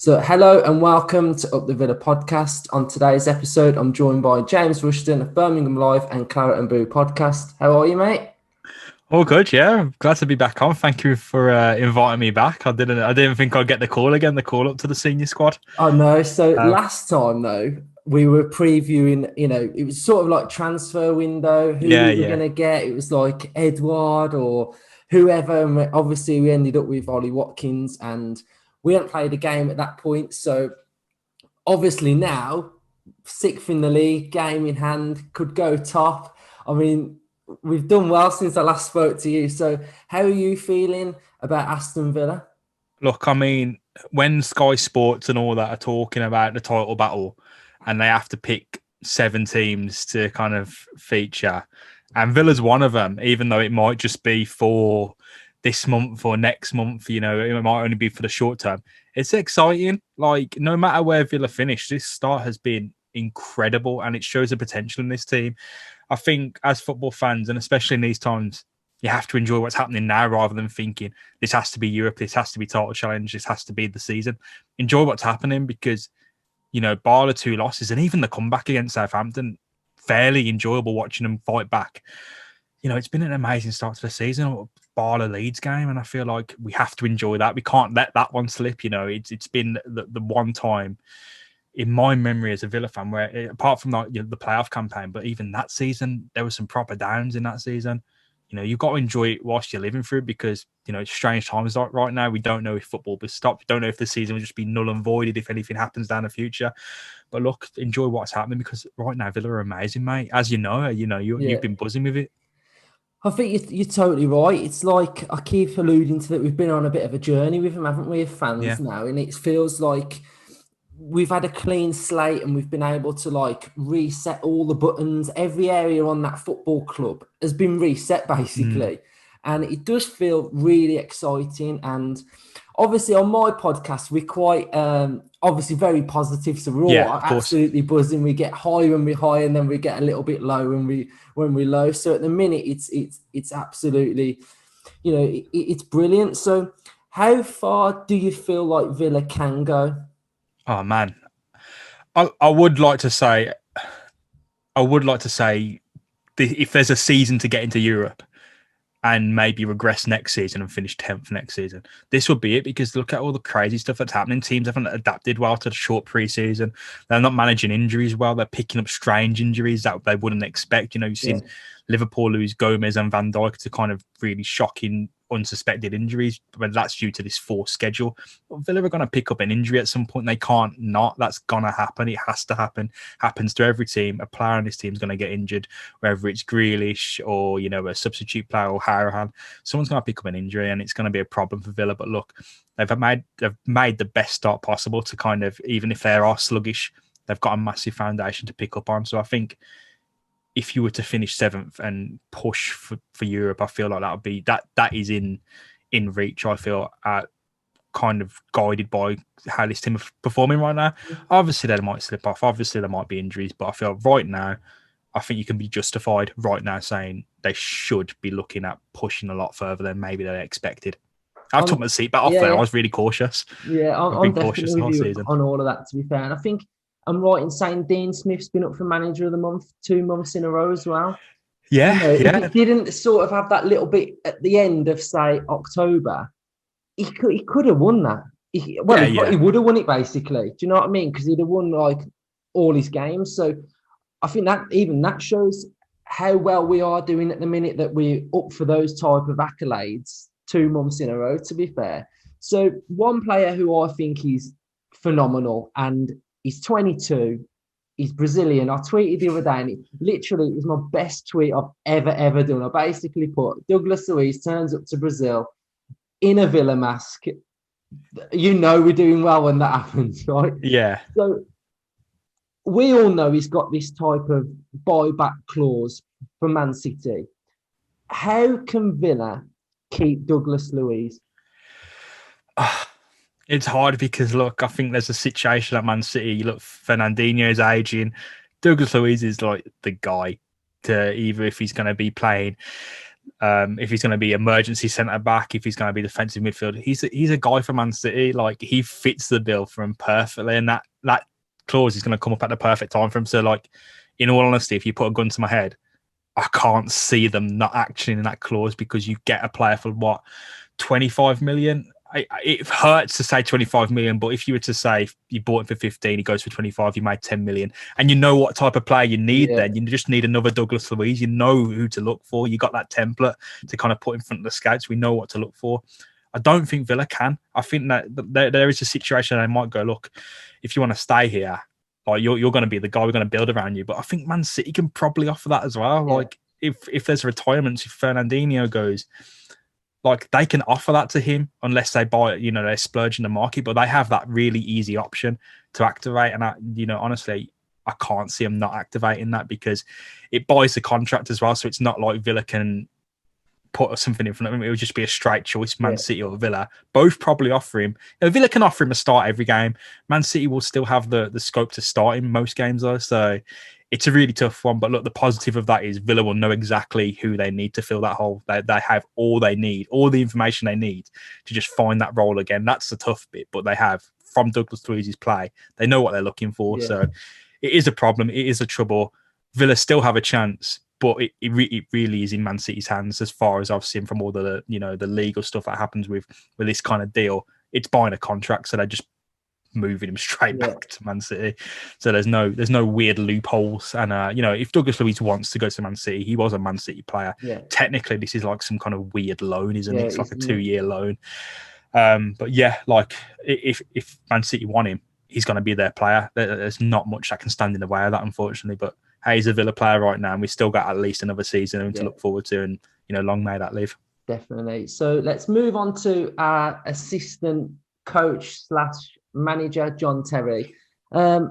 So, hello and welcome to Up the Villa podcast. On today's episode, I'm joined by James Rushton of Birmingham Live and Claret and Brew podcast. How are you, mate? All good, yeah. I'm glad to be back on. Thank you for inviting me back. I didn't think I'd get the call again, the call up to the senior squad. I know. So last time though, we were previewing, it was sort of like transfer window, who we were going to get. It was like Edward or whoever. And obviously we ended up with Ollie Watkins and we hadn't played a game at that point. So obviously now, sixth in the league, game in hand, could go top. I mean, we've done well since I last spoke to you. So how are you feeling about Aston Villa? Look, I mean, when Sky Sports and all that are talking about the title battle and they have to pick 7 teams to kind of feature, and Villa's one of them, even though it might just be for this month or next month, it might only be for the short term. It's exciting. Like, no matter where Villa finish, this start has been incredible and it shows the potential in this team. I think as football fans, and especially in these times, you have to enjoy what's happening now rather than thinking this has to be Europe, this has to be title challenge, this has to be the season. Enjoy what's happening because, bar the 2 losses and even the comeback against Southampton, fairly enjoyable watching them fight back. It's been an amazing start to the season, bar the Leeds game, and I feel like we have to enjoy that. We can't let that one slip. It's been the one time in my memory as a Villa fan where, apart from the playoff campaign, but even that season, there were some proper downs in that season. You've got to enjoy it whilst you're living through it because, it's strange times right now. We don't know if football will stop. We don't know if the season will just be null and voided if anything happens down the future. But look, enjoy what's happening because right now Villa are amazing, mate. As you've been buzzing with it. I think you're totally right. It's like I keep alluding to that we've been on a bit of a journey with them, haven't we, as fans now? And it feels like we've had a clean slate and we've been able to reset all the buttons. Every area on that football club has been reset basically. And it does feel really exciting. And obviously on my podcast, we're quite obviously very positive. So we're all absolutely buzzing. We get high when we're high and then we get a little bit low when we're low. So at the minute, it's absolutely, it's brilliant. So how far do you feel like Villa can go? Oh man, I would like to say, if there's a season to get into Europe and maybe regress next season and finish 10th next season, this would be it because look at all the crazy stuff that's happening. Teams haven't adapted well to the short pre-season. They're not managing injuries well. They're picking up strange injuries that they wouldn't expect. You've seen Liverpool lose Gomez and Van Dijk to kind of really shocking, unsuspected injuries, but that's due to this forced schedule. But Villa are going to pick up an injury at some point. They can't not. That's going to happen. It has to happen. Happens to every team. A player on this team is going to get injured, whether it's Grealish or, a substitute player or Harahan. Someone's going to pick up an injury and it's going to be a problem for Villa. But look, they've made the best start possible to kind of, even if they are sluggish, they've got a massive foundation to pick up on. So I think if you were to finish 7th and push for Europe, I feel like that would be that is in reach. I feel kind of guided by how this team are performing right now. Obviously, they might slip off. Obviously, there might be injuries, but I feel right now, I think you can be justified right now saying they should be looking at pushing a lot further than maybe they expected. I took my seat back off there. I was really cautious. Yeah, I'm definitely with you on all of that, to be fair. And I think I'm right in saying Dean Smith's been up for Manager of the Month 2 months in a row as well. If it didn't sort of have that little bit at the end of, say, October, he could have won that. He would have won it, basically. Do you know what I mean? Because he'd have won, all his games. So I think that shows how well we are doing at the minute that we're up for those type of accolades 2 months in a row, to be fair. So one player who I think is phenomenal, and he's 22. He's Brazilian. I tweeted the other day, and it was my best tweet I've ever done. I basically put Douglas Luiz turns up to Brazil in a Villa mask. We're doing well when that happens, right? Yeah. So we all know he's got this type of buyback clause for Man City. How can Villa keep Douglas Luiz? It's hard because, look, I think there's a situation at Man City. Look, Fernandinho is aging. Douglas Luiz is like the guy to either if he's going to be playing if he's going to be emergency centre back, if he's going to be defensive midfield. He's a guy for Man City. Like, he fits the bill for him perfectly, and that clause is going to come up at the perfect time for him. So, like, in all honesty, if you put a gun to my head, I can't see them not actioning that clause, because you get a player for what, 25 million. It hurts to say 25 million, but if you were to say you bought him for 15, he goes for 25, you made 10 million, and you know what type of player you need. Then you just need another Douglas Luiz. You know who to look for. You got that template to kind of put in front of the scouts. We know what to look for. I don't think Villa can. I think that there is a situation they might go, look, if you want to stay here, like, you're going to be the guy, we're going to build around you. But I think Man City can probably offer that as well. Like, if there's retirements, if Fernandinho goes, like, they can offer that to him unless they buy it, they splurge in the market, but they have that really easy option to activate. And honestly, I can't see them not activating that, because it buys the contract as well. So it's not like Villa can put something in front of him. It would just be a straight choice, Man City or Villa. Both probably offer him. Villa can offer him a start every game. Man City will still have the scope to start him most games though. So it's a really tough one. But look, the positive of that is Villa will know exactly who they need to fill that hole. They have all they need, all the information they need to just find that role again. That's the tough bit. But they have, from Douglas Luiz's play, they know what they're looking for. Yeah. So it is a problem. It is a trouble. Villa still have a chance, but it really is in Man City's hands, as far as I've seen from all the the legal stuff that happens with this kind of deal. It's buying a contract, so they're just moving him straight back to Man City. So there's no weird loopholes. And if Douglas Luiz wants to go to Man City, he was a Man City player. Yeah. Technically, this is like some kind of weird loan, isn't it? It's like a 2-year loan. But yeah, like, if Man City want him, he's going to be their player. There's not much that can stand in the way of that, unfortunately. But hey, he's a Villa player right now, and we've still got at least another season to look forward to, and long may that live. Definitely. So let's move on to our assistant coach / manager, John Terry. I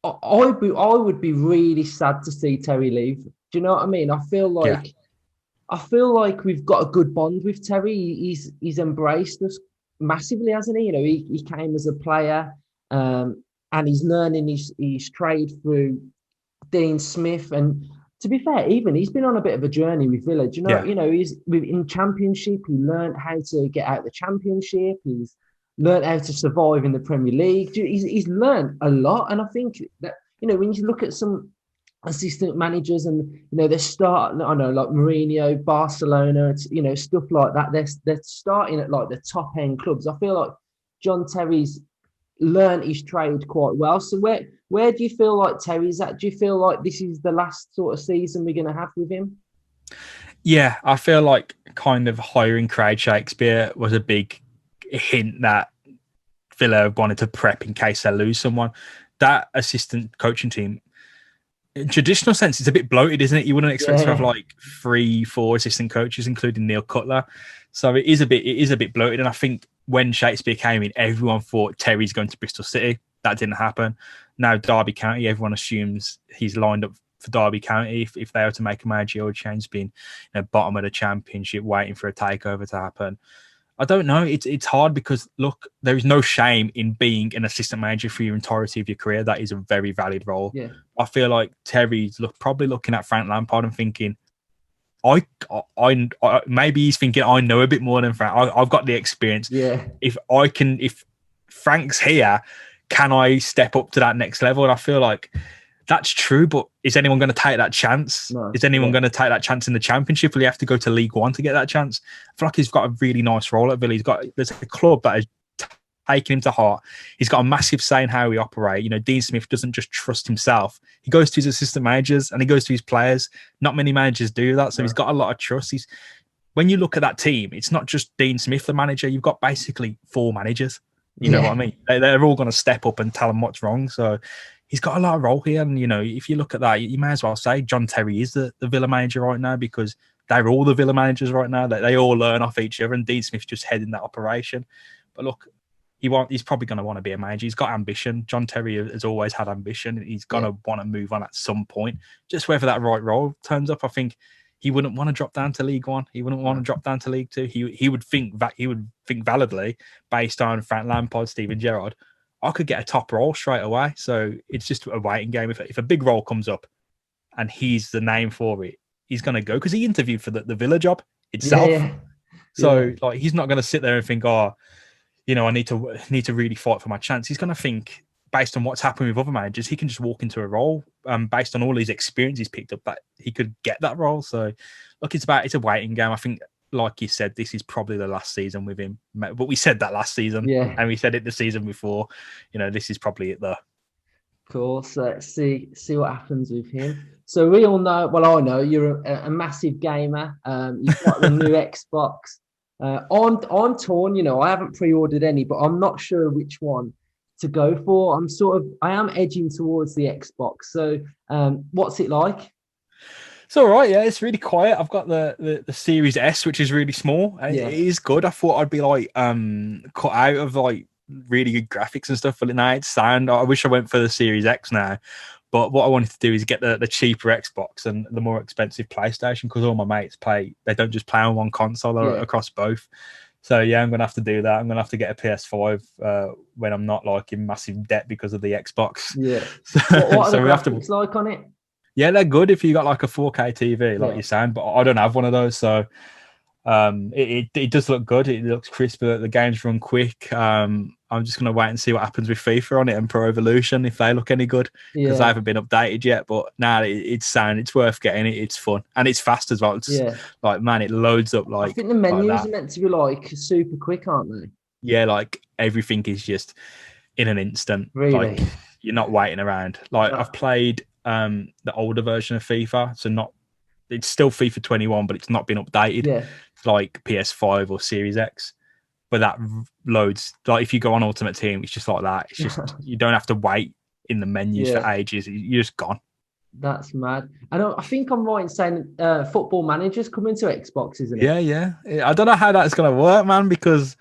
would be really sad to see Terry leave. Do you know what I mean? I feel like we've got a good bond with Terry. He's embraced us massively, hasn't he? He came as a player, and he's learning his trade through Dean Smith. And to be fair, even he's been on a bit of a journey with Villa. Do you know? He's in Championship. He learned how to get out of the Championship. He's learned how to survive in the Premier League. He's learned a lot, and I think that when you look at some assistant managers and they start, I know, like Mourinho, Barcelona, stuff like that. They're starting at like the top end clubs. I feel like John Terry's learned his trade quite well. So where do you feel like Terry's at? Do you feel like this is the last sort of season we're going to have with him? Yeah, I feel like kind of hiring Craig Shakespeare was a big hint that Villa wanted to prep in case they lose someone. That assistant coaching team, in traditional sense, it's a bit bloated, isn't it? You wouldn't expect to have like 3-4 assistant coaches, including Neil Cutler. So it is a bit bloated. And I think when Shakespeare came in, everyone thought Terry's going to Bristol City. That didn't happen. Now Derby County, everyone assumes he's lined up for Derby County if they were to make a managerial change, being bottom of the Championship, waiting for a takeover to happen. I don't know. It's hard because, look, there is no shame in being an assistant manager for your entirety of your career. That is a very valid role. Yeah. I feel like Terry's probably looking at Frank Lampard and thinking, I maybe he's thinking, I know a bit more than Frank. I've got the experience. Yeah. If Frank's here, can I step up to that next level? And I feel like that's true, but is anyone going to take that chance? No. Is anyone going to take that chance in the Championship? Will he have to go to League One to get that chance? I feel like he's got a really nice role at Villa. There's a club that has taken him to heart. He's got a massive say in how he operates. Dean Smith doesn't just trust himself. He goes to his assistant managers and he goes to his players. Not many managers do that, so he's got a lot of trust. When you look at that team, it's not just Dean Smith, the manager. You've got basically 4 managers. You know what I mean? They're all going to step up and tell him what's wrong. So he's got a lot of role here. And, if you look at that, you may as well say John Terry is the Villa manager right now, because they're all the Villa managers right now. They all learn off each other, and Dean Smith's just heading that operation. But look, he's probably going to want to be a manager. He's got ambition. John Terry has always had ambition. He's going to want to move on at some point. Just whether that right role turns up, I think he wouldn't want to drop down to League One. He wouldn't want to drop down to League Two. He would think validly, based on Frank Lampard, Steven Gerrard, I could get a top role straight away. So it's just a waiting game. If a big role comes up and he's the name for it, he's going to go, because he interviewed for the Villa job itself. Yeah. So like, he's not going to sit there and think, oh, you know, I need to really fight for my chance. He's going to think, based on what's happened with other managers, he can just walk into a role based on all his experience he's picked up, that he could get that role. So look, it's a waiting game. I think, like you said, this is probably the last season with him. But we said that last season, and we said it the season before. You know, this is probably it though. Cool. So let's see what happens with him. So we all know. Well, I know you're a massive gamer. You've got the new Xbox. I'm torn. You know, I haven't pre-ordered any, but I'm not sure which one to go for. I am edging towards the Xbox. So, what's it like? It's all right, yeah. It's really quiet. I've got the Series S, which is really small. It is good. I thought I'd be like cut out of like really good graphics and stuff for the night sound. I wish I went for the Series X now, but what I wanted to do is get the cheaper Xbox and the more expensive PlayStation, because all my mates they don't just play on one console, they're across both. So yeah, I'm gonna have to do that. I'm gonna have to get a PS5 when I'm not like in massive debt because of the Xbox. Yeah. So, what are the graphics like on it? Yeah, they're good if you got like a 4K TV, like you're saying, but I don't have one of those, so it does look good. It looks crisp. The games run quick. I'm just gonna wait and see what happens with FIFA on it and Pro Evolution, if they look any good, because they haven't been updated yet. But now it's sound. It's worth getting it. It's fun and it's fast as well. It's like, man, it loads up like. I think the menus are meant to be like super quick, aren't they? Yeah, like everything is just in an instant. Really? Like you're not waiting around. Like I've played the older version of FIFA, so it's still FIFA 21, but it's not been updated. It's like PS5 or Series X, but that loads. Like if you go on Ultimate Team, it's just like that. It's just you don't have to wait in the menus for ages. You're just gone. That's mad. I think I'm right in saying Football Manager's coming to Xbox, isn't it? Yeah. I don't know how that's going to work, man, because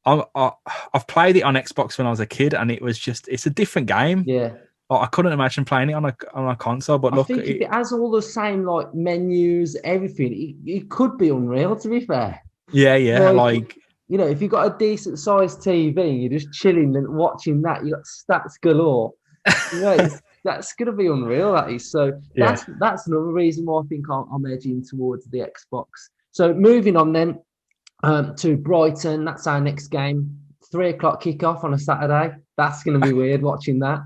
I've played it on Xbox when I was a kid, and it's a different game. Yeah. I couldn't imagine playing it on a console, but look, I think if it has all the same like menus, everything, it could be unreal. To be fair, yeah, like you know, if you've got a decent sized TV, you're just chilling and watching that, you got stats galore. You know, that's gonna be unreal. That is. So that's another reason why I think I'm edging towards the Xbox. So moving on then to Brighton. That's our next game. 3:00 kickoff on a Saturday. That's gonna be weird watching that.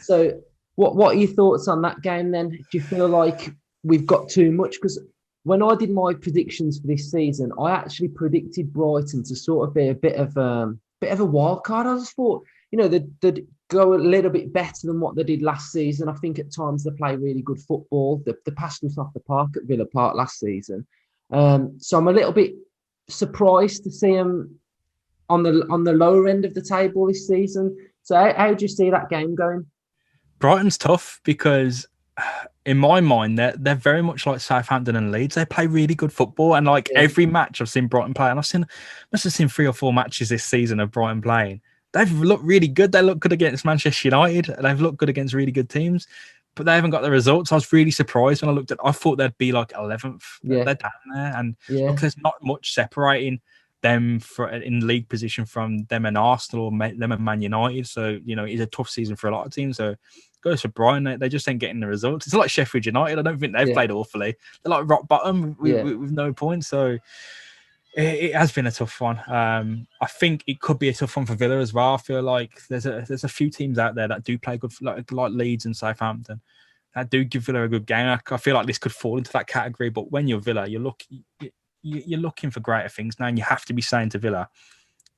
So what are your thoughts on that game then? Do you feel like we've got too much? Because when I did my predictions for this season, I actually predicted Brighton to sort of be a bit of a wild card. I just thought, you know, they'd go a little bit better than what they did last season. I think at times they play really good football. They passed us off the park at Villa Park last season. So I'm a little bit surprised to see them on the lower end of the table this season. So how do you see that game going? Brighton's tough because in my mind, they're very much like Southampton and Leeds. They play really good football, and like every match I've seen Brighton play, and must have seen 3 or 4 matches this season of Brighton playing. They've looked really good. They look good against Manchester United. They've looked good against really good teams, but they haven't got the results. I was really surprised when I looked at. I thought they'd be like 11th. They're down there, and look, there's not much separating them in league position from them and Arsenal or them and Man United. So, you know, it's a tough season for a lot of teams. So goes for Brighton. They just ain't getting the results. It's like Sheffield United. I don't think they've played awfully. They're like rock bottom with no points. So it has been a tough one. I think it could be a tough one for Villa as well. I feel like there's a few teams out there that do play good, like Leeds and Southampton, that do give Villa a good game. I feel like this could fall into that category. But when you're Villa, you're looking for greater things now, and you have to be saying to Villa,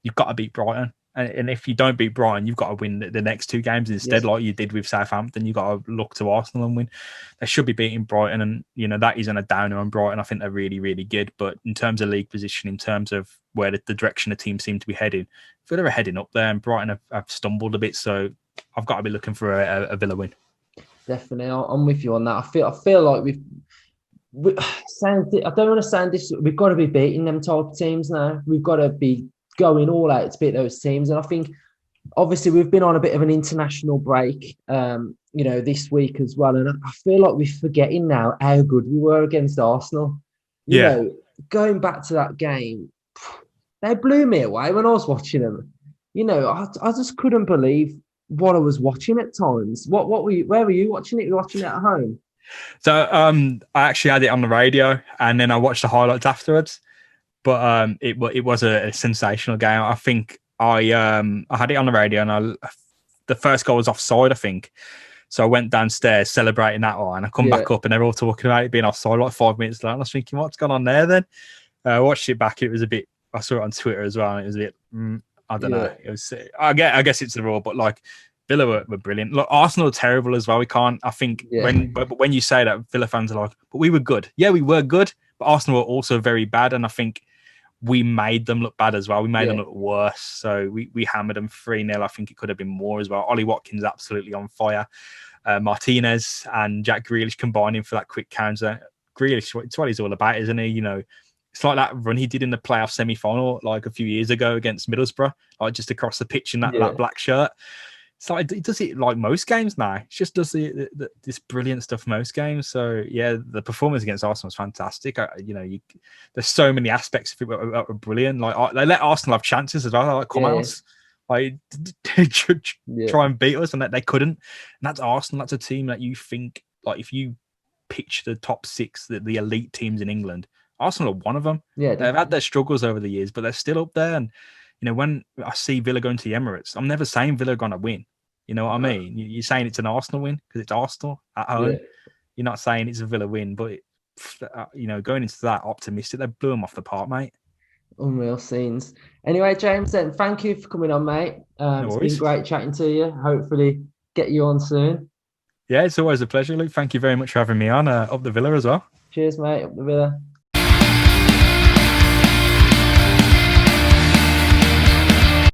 you've got to beat Brighton. And if you don't beat Brighton, you've got to win the next 2 games instead, like you did with Southampton. You've got to look to Arsenal and win. They should be beating Brighton, and you know that isn't a downer on Brighton. I think they're really, really good. But in terms of league position, in terms of where the direction the team seem to be heading, Villa are heading up there, and Brighton have stumbled a bit. So I've got to be looking for a Villa win. Definitely, I'm with you on that. I feel like I don't want to sound this. We've got to be beating them type of teams now. We've got to be going all out to beat those teams. And I think, obviously, we've been on a bit of an international break, you know, this week as well. And I feel like we're forgetting now how good we were against Arsenal. You know, going back to that game, they blew me away when I was watching them. You know, I just couldn't believe what I was watching at times. Where were you watching it? You were watching it at home? So I actually had it on the radio, and then I watched the highlights afterwards. But it was a sensational game. I think I had it on the radio, and the first goal was offside, I think. So I went downstairs celebrating that one. I come back up, and they're all talking about it being offside like 5 minutes later. And I was thinking, what's gone on there then? I watched it back. It was a bit. I saw it on Twitter as well. And it was a bit. I don't know. It was. I guess it's the rule, but like Villa were brilliant. Look, Arsenal are terrible as well. We can't. I think when you say that, Villa fans are like, but we were good. Yeah, we were good, but Arsenal were also very bad, and I think we made them look bad as well. We made them look worse. So we hammered them 3-0. I think it could have been more as well. Ollie Watkins absolutely on fire. Martinez and Jack Grealish combining for that quick counter. Grealish, it's what he's all about, isn't he? You know, it's like that run he did in the playoff semi-final like a few years ago against Middlesbrough, like just across the pitch in that black shirt. It's like he does it like most games now. He just does this brilliant stuff most games. So yeah, the performance against Arsenal was fantastic. There's so many aspects of it that were brilliant. Like they let Arsenal have chances as well. Like come out, like try and beat us, and they couldn't. And that's Arsenal. That's a team that you think like if you pitch the top six, the elite teams in England, Arsenal are one of them. Yeah, they've had their struggles over the years, but they're still up there. And when I see Villa going to the Emirates, I'm never saying Villa are going to win. You know what I mean? You're saying it's an Arsenal win because it's Arsenal at home. Yeah. You're not saying it's a Villa win, but going into that optimistic, they blew them off the park, mate. Unreal scenes. Anyway, James, then thank you for coming on, mate. It's been great chatting to you. Hopefully, get you on soon. Yeah, it's always a pleasure, Luke. Thank you very much for having me on. Up the Villa as well. Cheers, mate. Up the Villa.